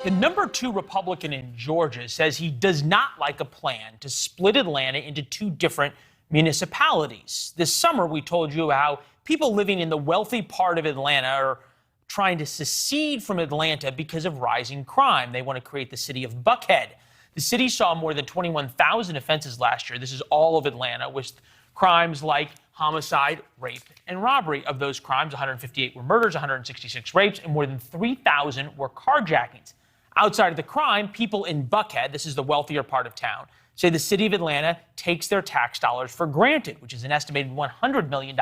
The #2 Republican in Georgia says he does not like a plan to split Atlanta into two different municipalities. This summer, we told you how people living in the wealthy part of Atlanta are trying to secede from Atlanta because of rising crime. They want to create the city of Buckhead. The city saw more than 21,000 offenses last year. This is all of Atlanta, with crimes like homicide, rape, and robbery. Of those crimes, 158 were murders, 166 rapes, and more than 3,000 were carjackings. Outside of the crime, people in Buckhead, this is the wealthier part of town, say the city of Atlanta takes their tax dollars for granted, which is an estimated $100 million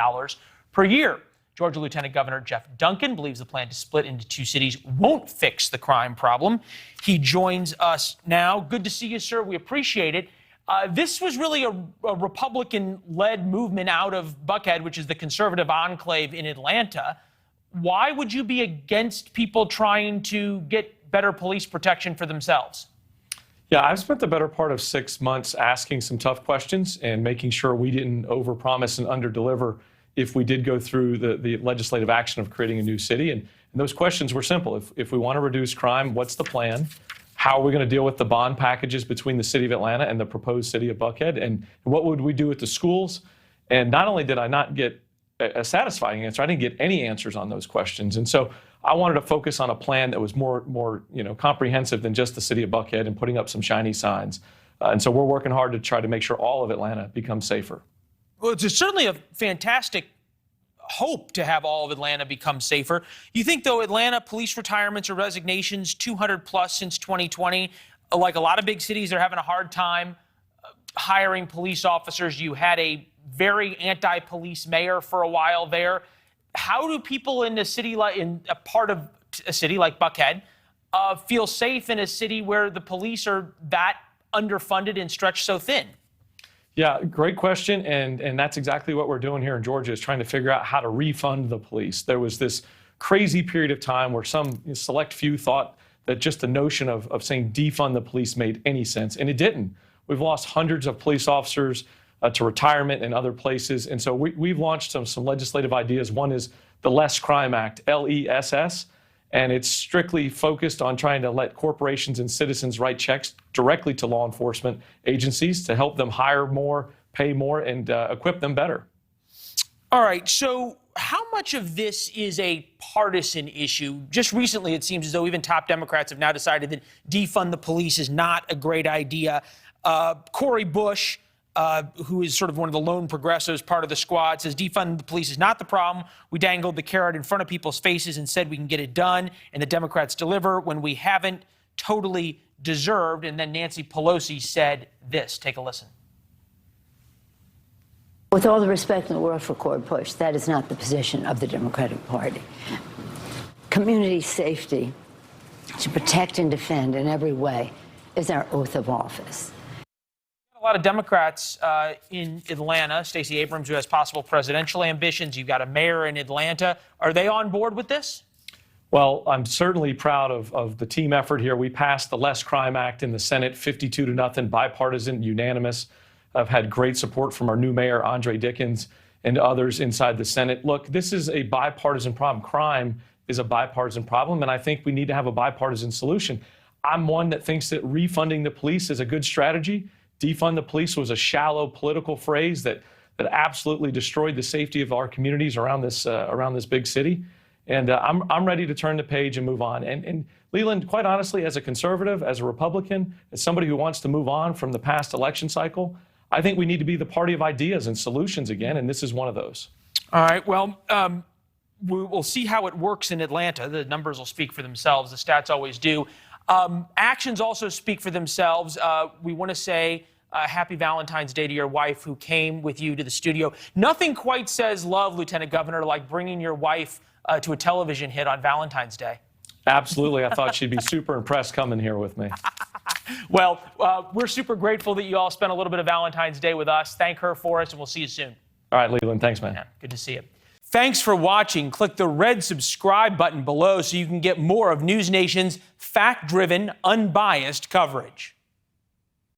per year. Georgia Lieutenant Governor Geoff Duncan believes the plan to split into two cities won't fix the crime problem. He joins us now. Good to see you, sir. We appreciate it. This was really a Republican-led movement out of Buckhead, which is the conservative enclave in Atlanta. Why would you be against people trying to get better police protection for themselves? Yeah, I've spent the better part of 6 months asking some tough questions and making sure we didn't overpromise and underdeliver if we did go through the legislative action of creating a new city. And those questions were simple. If we want to reduce crime, what's the plan? How are we going to deal with the bond packages between the city of Atlanta and the proposed city of Buckhead? And what would we do with the schools? And not only did I not get a satisfying answer, I didn't get any answers on those questions. And so I wanted to focus on a plan that was more comprehensive than just the city of Buckhead and putting up some shiny signs. And so we're working hard to try to make sure all of Atlanta becomes safer. Well, it's certainly a fantastic hope to have all of Atlanta become safer. You think, though, Atlanta police retirements or resignations, 200 plus since 2020, like a lot of big cities, they're having a hard time hiring police officers. You had a very anti-police mayor for a while there. How do people in a city in a part of a city like Buckhead feel safe in a city where the police are that underfunded and stretched so thin? Yeah, great question. And that's exactly what we're doing here in Georgia, is trying to figure out how to refund the police. There was this crazy period of time where some select few thought that just the notion of saying defund the police made any sense, and it didn't. We've lost hundreds of police officers to retirement and other places. And so we've launched some legislative ideas. One is the Less Crime Act, LESS, and it's strictly focused on trying to let corporations and citizens write checks directly to law enforcement agencies to help them hire more, pay more, and equip them better. All right, so how much of this is a partisan issue? Just recently, it seems as though even top Democrats have now decided that defund the police is not a great idea. Cori Bush, who is sort of one of the lone progressives, part of the squad, says defund the police is not the problem. We dangled the carrot in front of people's faces and said we can get it done, and the Democrats deliver when we haven't totally deserved. And then Nancy Pelosi said this. Take a listen. With all the respect in the world for Cori Bush, that is not the position of the Democratic Party. Community safety, to protect and defend in every way, is our oath of office. A lot of Democrats in Atlanta, Stacey Abrams, who has possible presidential ambitions. You've got a mayor in Atlanta. Are they on board with this? Well, I'm certainly proud of the team effort here. We passed the Less Crime Act in the Senate, 52-0, bipartisan, unanimous. I've had great support from our new mayor, Andre Dickens, and others inside the Senate. Look, this is a bipartisan problem. Crime is a bipartisan problem, and I think we need to have a bipartisan solution. I'm one that thinks that refunding the police is a good strategy. Defund the police was a shallow political phrase that absolutely destroyed the safety of our communities around this big city. And I'm ready to turn the page and move on. And Leland, quite honestly, as a conservative, as a Republican, as somebody who wants to move on from the past election cycle, I think we need to be the party of ideas and solutions again, and this is one of those. All right, well, we'll see how it works in Atlanta. The numbers will speak for themselves. The stats always do. Actions also speak for themselves. We want to say happy Valentine's Day to your wife who came with you to the studio. Nothing quite says love, Lieutenant Governor, like bringing your wife to a television hit on Valentine's Day. Absolutely. I thought she'd be super impressed coming here with me. Well, we're super grateful that you all spent a little bit of Valentine's Day with us. Thank her for us, and we'll see you soon. All right, Leland. Thanks, man. Yeah, good to see you. Thanks for watching. Click the red subscribe button below so you can get more of NewsNation's fact-driven, unbiased coverage.